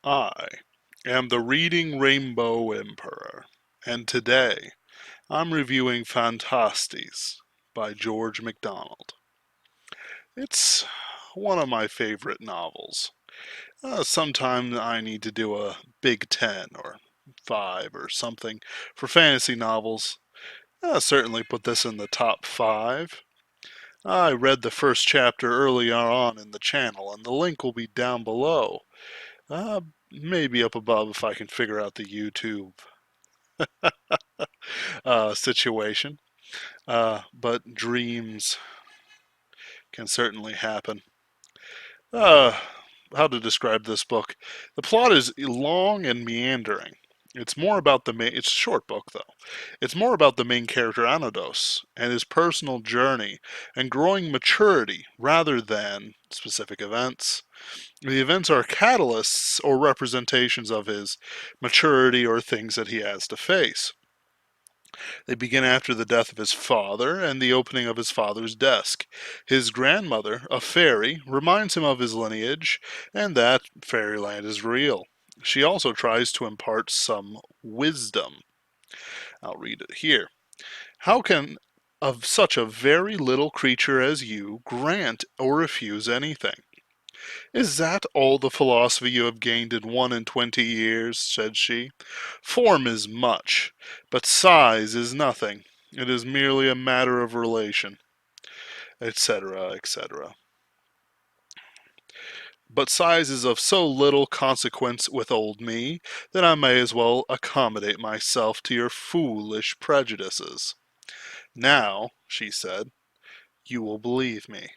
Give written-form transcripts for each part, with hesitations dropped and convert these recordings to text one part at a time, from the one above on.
I am the Reading Rainbow Emperor, and today I'm reviewing Phantastes by George Macdonald. It's one of my favorite novels. Sometimes I need to do a Big Ten or five or something for fantasy novels. I'll certainly put this in the top five. I read the first chapter earlier on in the channel, and the link will be down below. Uh, Maybe up above if I can figure out the YouTube situation. But dreams can certainly happen. Uh, how to describe this book? The plot is long and meandering. It's more about the main. It's a short book though. It's more about the main character Anados and his personal journey and growing maturity rather than specific events. The events are catalysts or representations of his maturity or things that he has to face. They begin after the death of his father and the opening of his father's desk. His grandmother, a fairy, reminds him of his lineage and that fairyland is real. She also tries to impart some wisdom. I'll read it here. How can of such a very little creature as you grant or refuse anything? Is that all the philosophy you have gained in 1 and 20 years? Said she. Form is much, but size is nothing. It is merely a matter of relation, etc., etc. But size is of so little consequence with old me that I may as well accommodate myself to your foolish prejudices. Now, she said, you will believe me.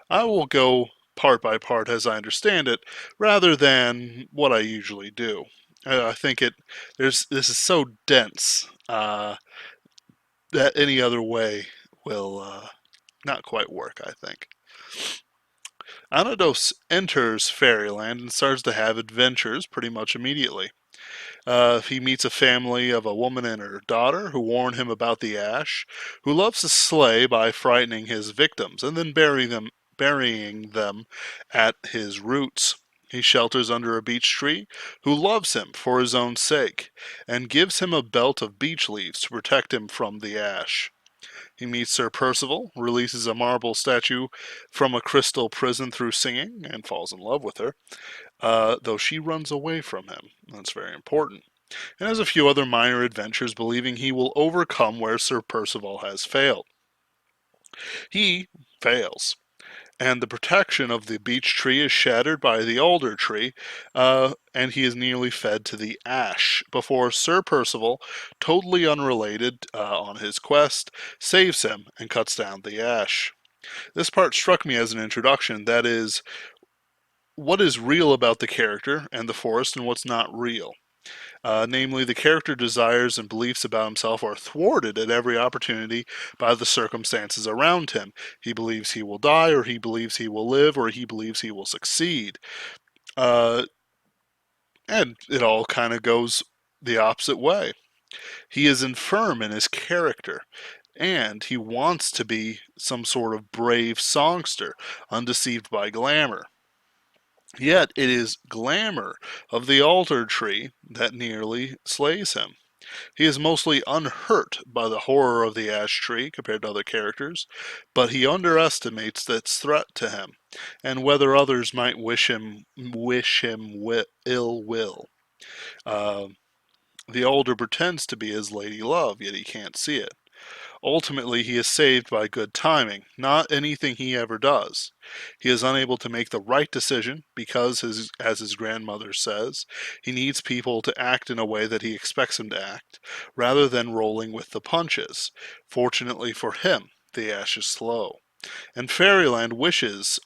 I will go part by part as I understand it, rather than what I usually do. I think this is so dense that any other way will not quite work, I think. Anados enters Fairyland and starts to have adventures pretty much immediately. He meets a family of a woman and her daughter who warn him about the ash, who loves to slay by frightening his victims and then burying them at his roots. He shelters under a beech tree, who loves him for his own sake, and gives him a belt of beech leaves to protect him from the ash. He meets Sir Percival, releases a marble statue from a crystal prison through singing, and falls in love with her, though she runs away from him. That's very important. And has a few other minor adventures, believing he will overcome where Sir Percival has failed. He fails, and the protection of the beech tree is shattered by the alder tree, and he is nearly fed to the ash before Sir Percival, totally unrelated on his quest, saves him and cuts down the ash. This part struck me as an introduction, that is, what is real about the character and the forest and what's not real. Namely, the character desires and beliefs about himself are thwarted at every opportunity by the circumstances around him. He believes he will die, or he believes he will live, or he believes he will succeed. Uh, and it all kind of goes the opposite way. He is infirm in his character, and he wants to be some sort of brave songster, undeceived by glamour. Yet it is glamour of the alder tree that nearly slays him. He is mostly unhurt by the horror of the ash tree compared to other characters, but he underestimates its threat to him, and whether others might wish him ill will. Uh, the alder pretends to be his lady love, yet he can't see it. Ultimately, he is saved by good timing, not anything he ever does. He is unable to make the right decision because, as his grandmother says, he needs people to act in a way that he expects them to act, rather than rolling with the punches. Fortunately for him, the ash is slow, and Fairyland wishes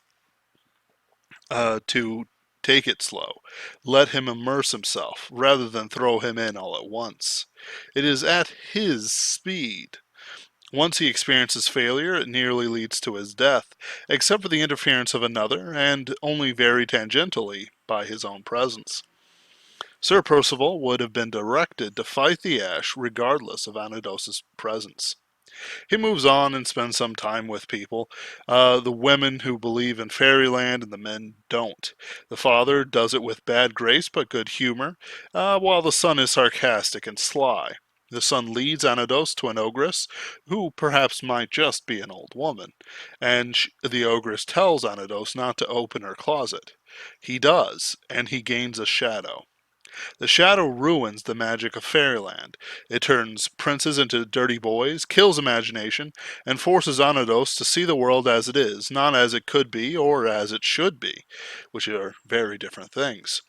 to take it slow, let him immerse himself, rather than throw him in all at once. It is at his speed. Once he experiences failure, it nearly leads to his death, except for the interference of another, and only very tangentially by his own presence. Sir Percival would have been directed to fight the ash regardless of Anados's presence. He moves on and spends some time with people. The women who believe in fairyland and the men don't. The father does it with bad grace but good humor, while the son is sarcastic and sly. The son leads Anados to an ogress, who perhaps might just be an old woman, and the ogress tells Anados not to open her closet. He does, and he gains a shadow. The shadow ruins the magic of fairyland. It turns princes into dirty boys, kills imagination, and forces Anados to see the world as it is, not as it could be or as it should be, which are very different things.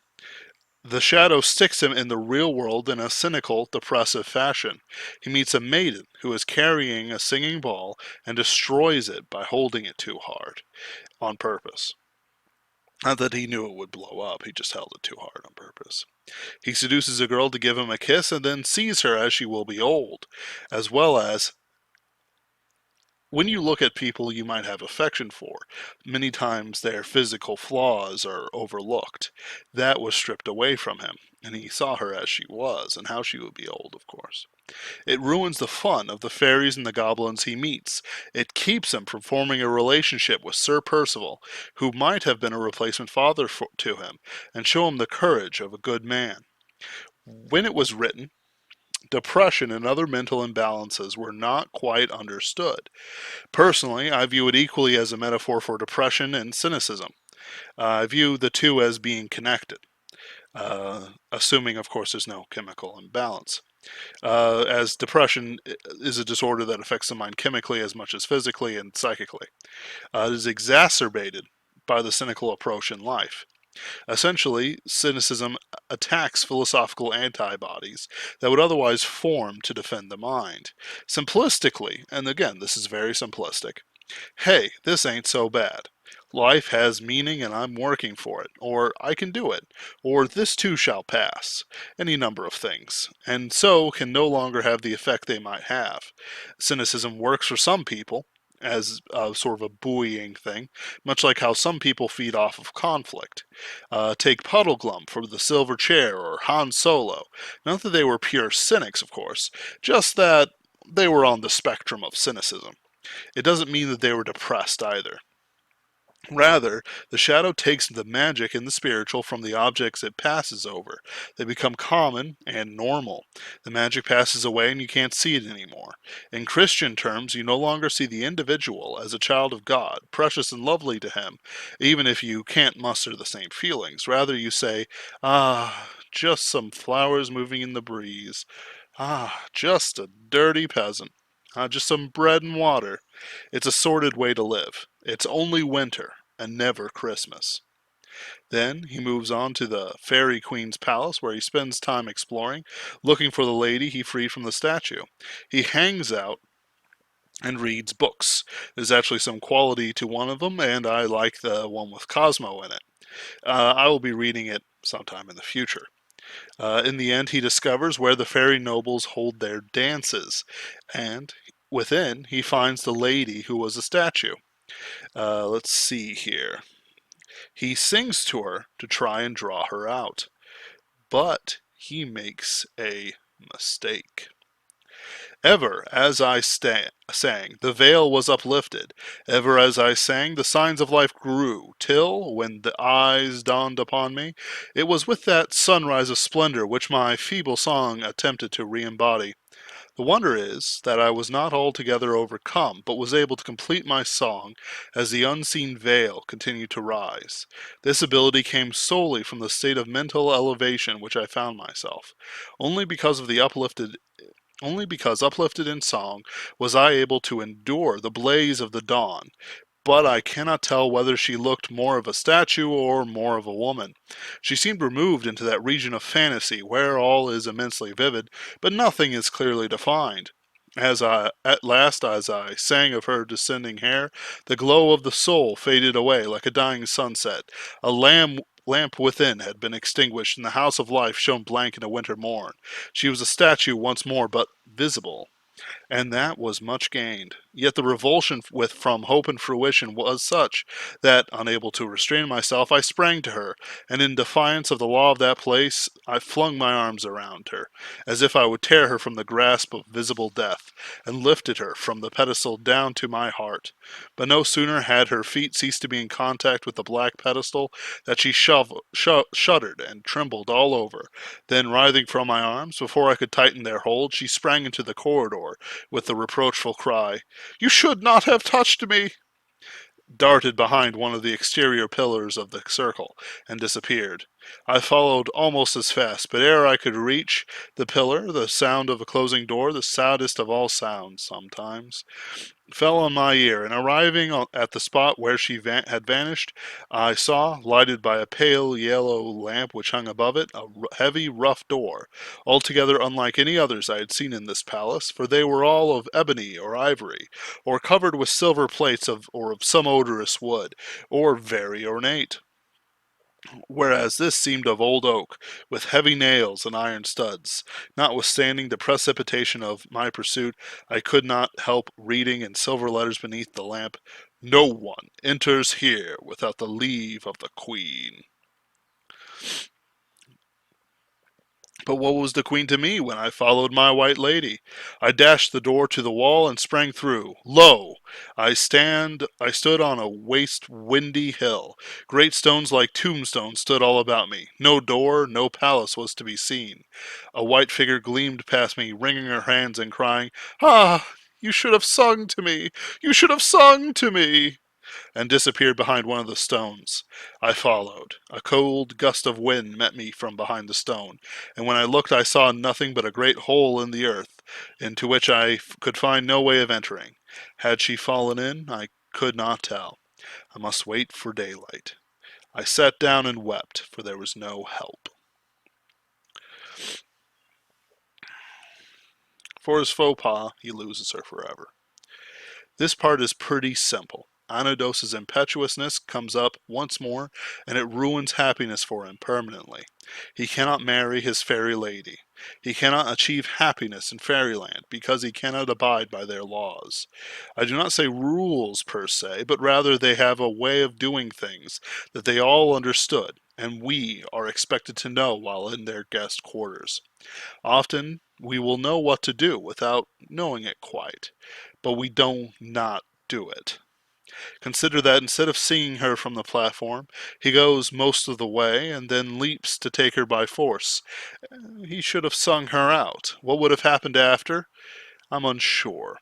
The shadow sticks him in the real world in a cynical, depressive fashion. He meets a maiden who is carrying a singing ball and destroys it by holding it too hard, on purpose. Not that he knew it would blow up, he just held it too hard on purpose. He seduces a girl to give him a kiss and then sees her as she will be old, as well as when you look at people you might have affection for, many times their physical flaws are overlooked. That was stripped away from him, and he saw her as she was, and how she would be old, of course. It ruins the fun of the fairies and the goblins he meets. It keeps him from forming a relationship with Sir Percival, who might have been a replacement father to him, and show him the courage of a good man. When it was written, depression and other mental imbalances were not quite understood. Personally, I view it equally as a metaphor for depression and cynicism. I view the two as being connected, assuming, of course, there's no chemical imbalance. As depression is a disorder that affects the mind chemically as much as physically and psychically. It is exacerbated by the cynical approach in life. Essentially, cynicism attacks philosophical antibodies that would otherwise form to defend the mind. Simplistically, and again, this is very simplistic, hey, this ain't so bad. Life has meaning and I'm working for it, or I can do it, or this too shall pass, any number of things, and so can no longer have the effect they might have. Cynicism works for some people as sort of a buoying thing, much like how some people feed off of conflict. Take Puddleglum for the Silver Chair or Han Solo. Not that they were pure cynics, of course, just that they were on the spectrum of cynicism. It doesn't mean that they were depressed either. Rather, the shadow takes the magic and the spiritual from the objects it passes over. They become common and normal. The magic passes away and you can't see it anymore. In Christian terms, you no longer see the individual as a child of God, precious and lovely to him, even if you can't muster the same feelings. Rather, you say, ah, just some flowers moving in the breeze. Ah, just a dirty peasant. Ah, just some bread and water. It's a sordid way to live. It's only winter and never Christmas. Then he moves on to the Fairy Queen's palace where he spends time exploring, looking for the lady he freed from the statue. He hangs out and reads books. There's actually some quality to one of them, and I like the one with Cosmo in it. I will be reading it sometime in the future. In the end, he discovers where the fairy nobles hold their dances, and within, he finds the lady who was a statue. Let's see here. He sings to her to try and draw her out, but he makes a mistake. Ever as I sang, the veil was uplifted. Ever as I sang, the signs of life grew, till, when the eyes dawned upon me, it was with that sunrise of splendor which my feeble song attempted to re-embody. The wonder is that I was not altogether overcome, but was able to complete my song as the unseen veil continued to rise. This ability came solely from the state of mental elevation which I found myself. Only because of the uplifted Only because uplifted in song was I able to endure the blaze of the dawn, but I cannot tell whether she looked more of a statue or more of a woman. She seemed removed into that region of fantasy where all is immensely vivid, but nothing is clearly defined. As I sang of her descending hair, the glow of the soul faded away like a dying sunset. A lamp within had been extinguished, and the house of life shone blank in a winter morn. She was a statue once more, but visible, and that was much gained. Yet the revulsion from hope and fruition was such that, unable to restrain myself, I sprang to her, and in defiance of the law of that place, I flung my arms around her, as if I would tear her from the grasp of visible death, and lifted her from the pedestal down to my heart. But no sooner had her feet ceased to be in contact with the black pedestal that she shuddered and trembled all over. Then, writhing from my arms, before I could tighten their hold, she sprang into the corridor with the reproachful cry, "You should not have touched me!" darted behind one of the exterior pillars of the circle, and disappeared. I followed almost as fast, but ere I could reach the pillar, the sound of a closing door, the saddest of all sounds sometimes, fell on my ear, and arriving at the spot where she had vanished, I saw, lighted by a pale yellow lamp which hung above it, a heavy, rough door, altogether unlike any others I had seen in this palace, for they were all of ebony or ivory, or covered with silver plates or of some odorous wood, or very ornate, whereas this seemed of old oak, with heavy nails and iron studs. Notwithstanding the precipitation of my pursuit, I could not help reading in silver letters beneath the lamp, "No one enters here without the leave of the Queen." But what was the Queen to me when I followed my white lady? I dashed the door to the wall and sprang through. Lo! I stood on a waste windy hill. Great stones like tombstones stood all about me. No door, no palace was to be seen. A white figure gleamed past me, wringing her hands and crying, "Ah! You should have sung to me! You should have sung to me!" and disappeared behind one of the stones. I followed. A cold gust of wind met me from behind the stone, and when I looked I saw nothing but a great hole in the earth, into which I could find no way of entering. Had she fallen in? I could not tell. I must wait for daylight. I sat down and wept, for there was no help. For his faux pas, he loses her forever. This part is pretty simple. Anodos's impetuousness comes up once more, and it ruins happiness for him permanently. He cannot marry his fairy lady. He cannot achieve happiness in fairyland, because he cannot abide by their laws. I do not say rules per se, but rather they have a way of doing things that they all understood, and we are expected to know while in their guest quarters. Often we will know what to do without knowing it quite, but we do not do it. Consider that instead of seeing her from the platform, he goes most of the way and then leaps to take her by force. He should have sung her out. What would have happened after? I'm unsure.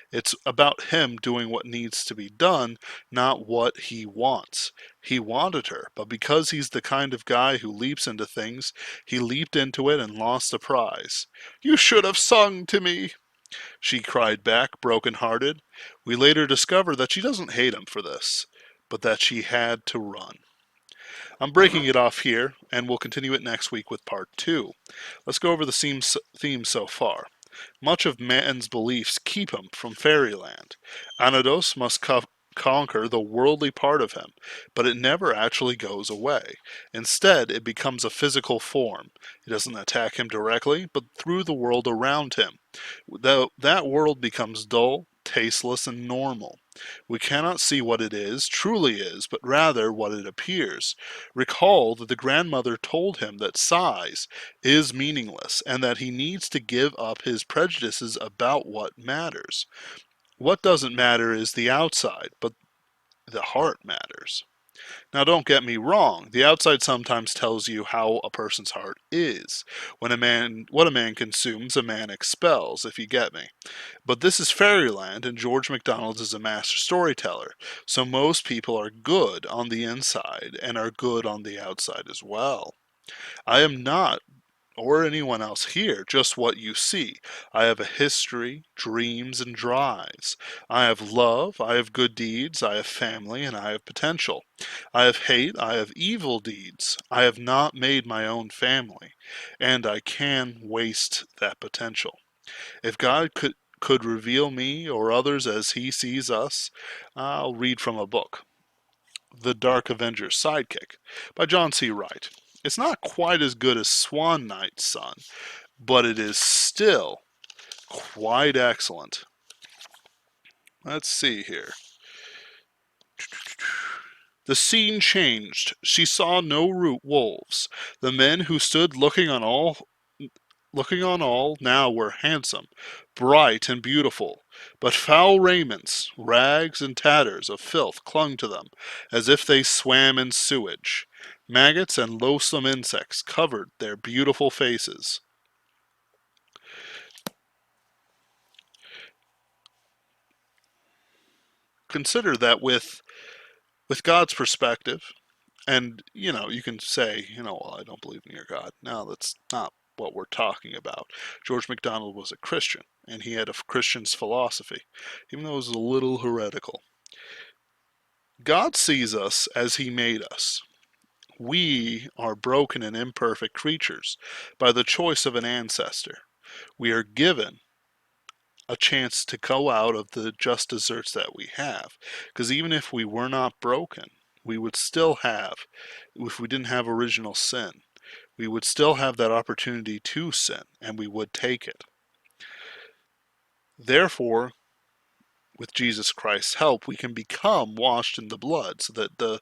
It's about him doing what needs to be done, not what he wants. He wanted her, but because he's the kind of guy who leaps into things, he leaped into it and lost the prize. "You should have sung to me," she cried back, broken-hearted. We later discover that she doesn't hate him for this, but that she had to run. I'm breaking it off here, and we'll continue it next week with part 2. Let's go over the theme so far. Much of man's beliefs keep him from fairyland. Anodos must conquer the worldly part of him, but it never actually goes away. Instead, it becomes a physical form. It doesn't attack him directly, but through the world around him. That world becomes dull, tasteless, and normal. We cannot see what it is, truly is, but rather what it appears. Recall that the grandmother told him that size is meaningless, and that he needs to give up his prejudices about what matters. What doesn't matter is the outside, but the heart matters. Now don't get me wrong, the outside sometimes tells you how a person's heart is. What a man consumes, a man expels, if you get me. But this is fairyland, and George Macdonald is a master storyteller, so most people are good on the inside, and are good on the outside as well. I am not, or anyone else here, just what you see. I have a history, dreams, and drives. I have love, I have good deeds, I have family, and I have potential. I have hate, I have evil deeds. I have not made my own family, and I can waste that potential. If God could reveal me or others as he sees us, I'll read from a book. The Dark Avenger's Sidekick by John C. Wright. It's not quite as good as Swan Knight's Son, but it is still quite excellent. Let's see here. The scene changed. She saw no root wolves. The men who stood looking on all now were handsome, bright, and beautiful, but foul raiments, rags, and tatters of filth clung to them, as if they swam in sewage. Maggots and loathsome insects covered their beautiful faces. Consider that with God's perspective, and you can say, well, I don't believe in your God. No, that's not what we're talking about. George Macdonald was a Christian, and he had a Christian's philosophy, even though it was a little heretical. God sees us as he made us. We are broken and imperfect creatures by the choice of an ancestor. We are given a chance to go out of the just deserts that we have. Because even if we were not broken, we would still have, if we didn't have original sin, we would still have that opportunity to sin, and we would take it. Therefore, with Jesus Christ's help, we can become washed in the blood, so that the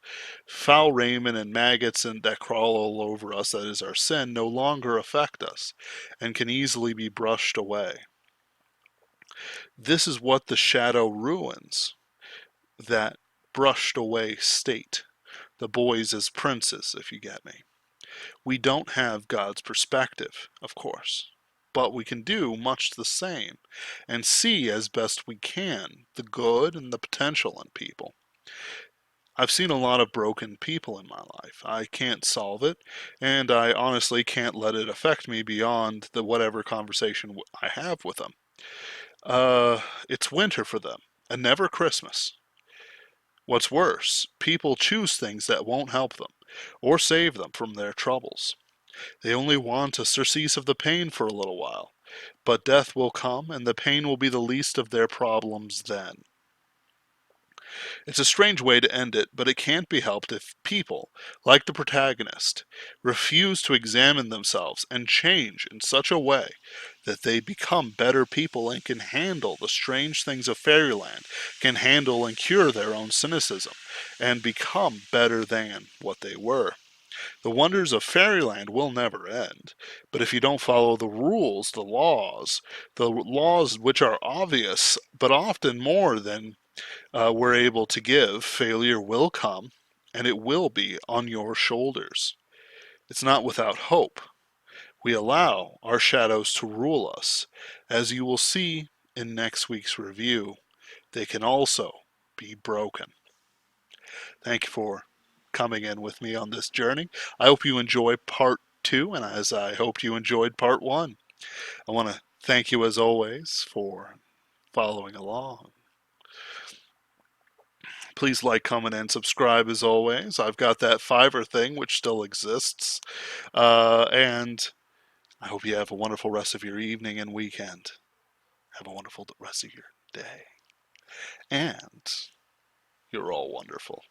foul raiment and maggots and that crawl all over us, that is our sin, no longer affect us and can easily be brushed away. This is what the shadow ruins, that brushed away state. The boys as princes, if you get me. We don't have God's perspective, of course, but we can do much the same and see as best we can the good and the potential in people. I've seen a lot of broken people in my life. I can't solve it, and I honestly can't let it affect me beyond the whatever conversation I have with them. It's winter for them, and never Christmas. What's worse, people choose things that won't help them or save them from their troubles. They only want a surcease of the pain for a little while, but death will come and the pain will be the least of their problems then. It's a strange way to end it, but it can't be helped if people, like the protagonist, refuse to examine themselves and change in such a way that they become better people and can handle the strange things of fairyland, can handle and cure their own cynicism, and become better than what they were. The wonders of fairyland will never end, but if you don't follow the rules, the laws which are obvious, but often more than we're able to give, failure will come, and it will be on your shoulders. It's not without hope. We allow our shadows to rule us. As you will see in next week's review, they can also be broken. Thank you for coming in with me on this journey. I hope you enjoy part 2, and as I hoped you enjoyed part 1. I want to thank you as always for following along. Please like, comment, and subscribe as always. I've got that Fiverr thing, which still exists. And I hope you have a wonderful rest of your evening and weekend. Have a wonderful rest of your day. And you're all wonderful.